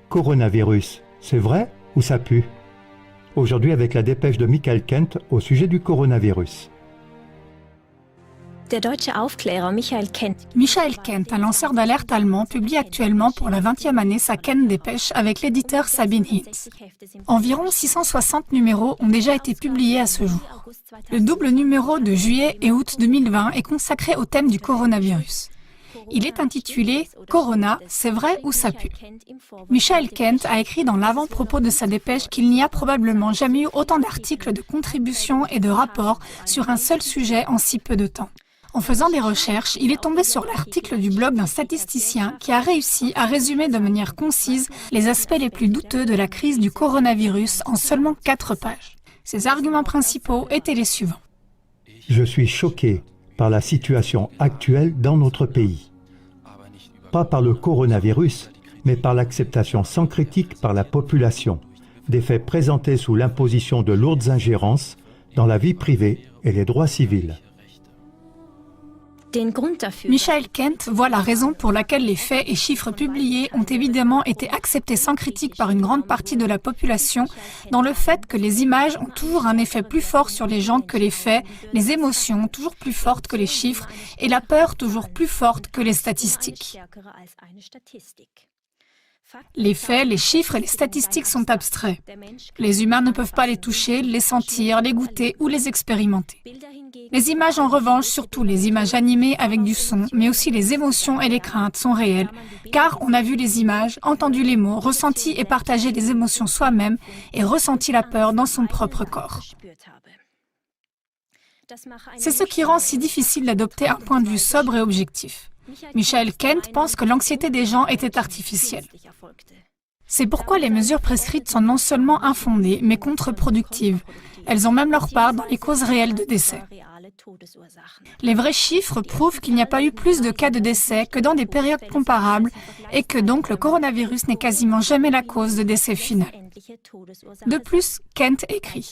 Coronavirus, c'est vrai ou ça pue? Aujourd'hui avec la dépêche de Michael Kent au sujet du coronavirus. Der deutsche Aufklärer Michael Kent. Michael Kent, un lanceur d'alerte allemand, publie actuellement pour la 20e année sa Kent Dépêche avec l'éditeur Sabine Hinz. Environ 660 numéros ont déjà été publiés à ce jour. Le double numéro de juillet et août 2020 est consacré au thème du coronavirus. Il est intitulé « Corona, c'est vrai ou ça pue ?» Michael Kent a écrit dans l'avant-propos de sa dépêche qu'il n'y a probablement jamais eu autant d'articles, de contributions et de rapports sur un seul sujet en si peu de temps. En faisant des recherches, il est tombé sur l'article du blog d'un statisticien qui a réussi à résumer de manière concise les aspects les plus douteux de la crise du coronavirus en seulement 4 pages. Ses arguments principaux étaient les suivants. Je suis choqué par la situation actuelle dans notre pays. Pas par le coronavirus, mais par l'acceptation sans critique par la population des faits présentés sous l'imposition de lourdes ingérences dans la vie privée et les droits civils. Michael Kent voit la raison pour laquelle les faits et chiffres publiés ont évidemment été acceptés sans critique par une grande partie de la population dans le fait que les images ont toujours un effet plus fort sur les gens que les faits, les émotions toujours plus fortes que les chiffres et la peur toujours plus forte que les statistiques. Les faits, les chiffres et les statistiques sont abstraits. Les humains ne peuvent pas les toucher, les sentir, les goûter ou les expérimenter. Les images en revanche, surtout les images animées avec du son, mais aussi les émotions et les craintes sont réelles, car on a vu les images, entendu les mots, ressenti et partagé les émotions soi-même et ressenti la peur dans son propre corps. C'est ce qui rend si difficile d'adopter un point de vue sobre et objectif. Michael Kent pense que l'anxiété des gens était artificielle. C'est pourquoi les mesures prescrites sont non seulement infondées, mais contre-productives. Elles ont même leur part dans les causes réelles de décès. Les vrais chiffres prouvent qu'il n'y a pas eu plus de cas de décès que dans des périodes comparables et que donc le coronavirus n'est quasiment jamais la cause de décès final. De plus, Kent écrit.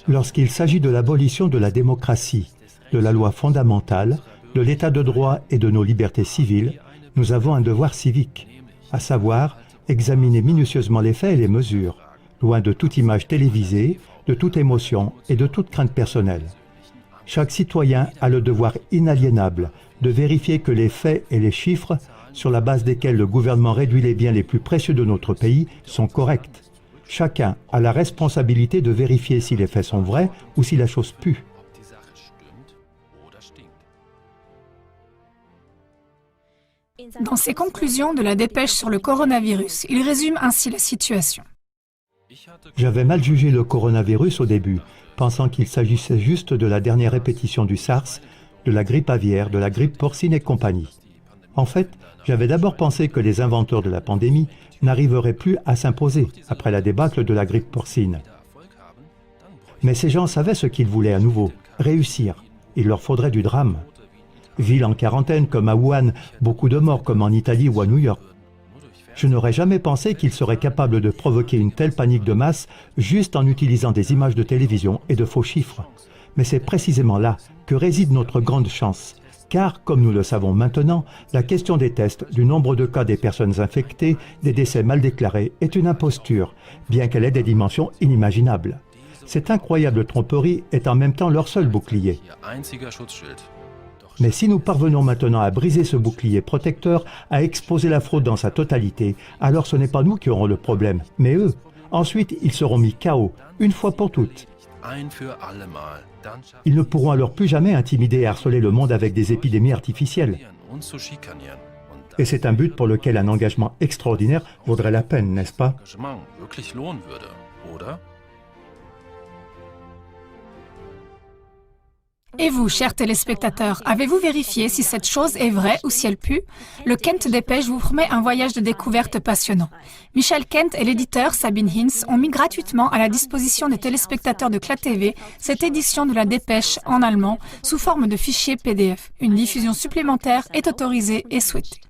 Lorsqu'il s'agit de l'abolition de la démocratie, de la loi fondamentale, de l'état de droit et de nos libertés civiles, nous avons un devoir civique, à savoir examiner minutieusement les faits et les mesures, loin de toute image télévisée, de toute émotion et de toute crainte personnelle. Chaque citoyen a le devoir inaliénable de vérifier que les faits et les chiffres, sur la base desquels le gouvernement réduit les biens les plus précieux de notre pays, sont corrects. Chacun a la responsabilité de vérifier si les faits sont vrais ou si la chose pue. Dans ses conclusions de la dépêche sur le coronavirus, il résume ainsi la situation. J'avais mal jugé le coronavirus au début, pensant qu'il s'agissait juste de la dernière répétition du SARS, de la grippe aviaire, de la grippe porcine et compagnie. En fait, j'avais d'abord pensé que les inventeurs de la pandémie n'arriveraient plus à s'imposer après la débâcle de la grippe porcine. Mais ces gens savaient ce qu'ils voulaient à nouveau, réussir. Il leur faudrait du drame. Ville en quarantaine comme à Wuhan, beaucoup de morts comme en Italie ou à New York. Je n'aurais jamais pensé qu'ils seraient capables de provoquer une telle panique de masse juste en utilisant des images de télévision et de faux chiffres. Mais c'est précisément là que réside notre grande chance. Car, comme nous le savons maintenant, la question des tests, du nombre de cas des personnes infectées, des décès mal déclarés est une imposture, bien qu'elle ait des dimensions inimaginables. Cette incroyable tromperie est en même temps leur seul bouclier. Mais si nous parvenons maintenant à briser ce bouclier protecteur, à exposer la fraude dans sa totalité, alors ce n'est pas nous qui aurons le problème, mais eux. Ensuite, ils seront mis KO, une fois pour toutes. Ils ne pourront alors plus jamais intimider et harceler le monde avec des épidémies artificielles. Et c'est un but pour lequel un engagement extraordinaire vaudrait la peine, n'est-ce pas? Et vous, chers téléspectateurs, avez-vous vérifié si cette chose est vraie ou si elle pue? Le Kent Dépêche vous promet un voyage de découverte passionnant. Michael Kent et l'éditeur Sabine Hinz ont mis gratuitement à la disposition des téléspectateurs de CLA TV cette édition de la Dépêche en allemand sous forme de fichier PDF. Une diffusion supplémentaire est autorisée et souhaitée.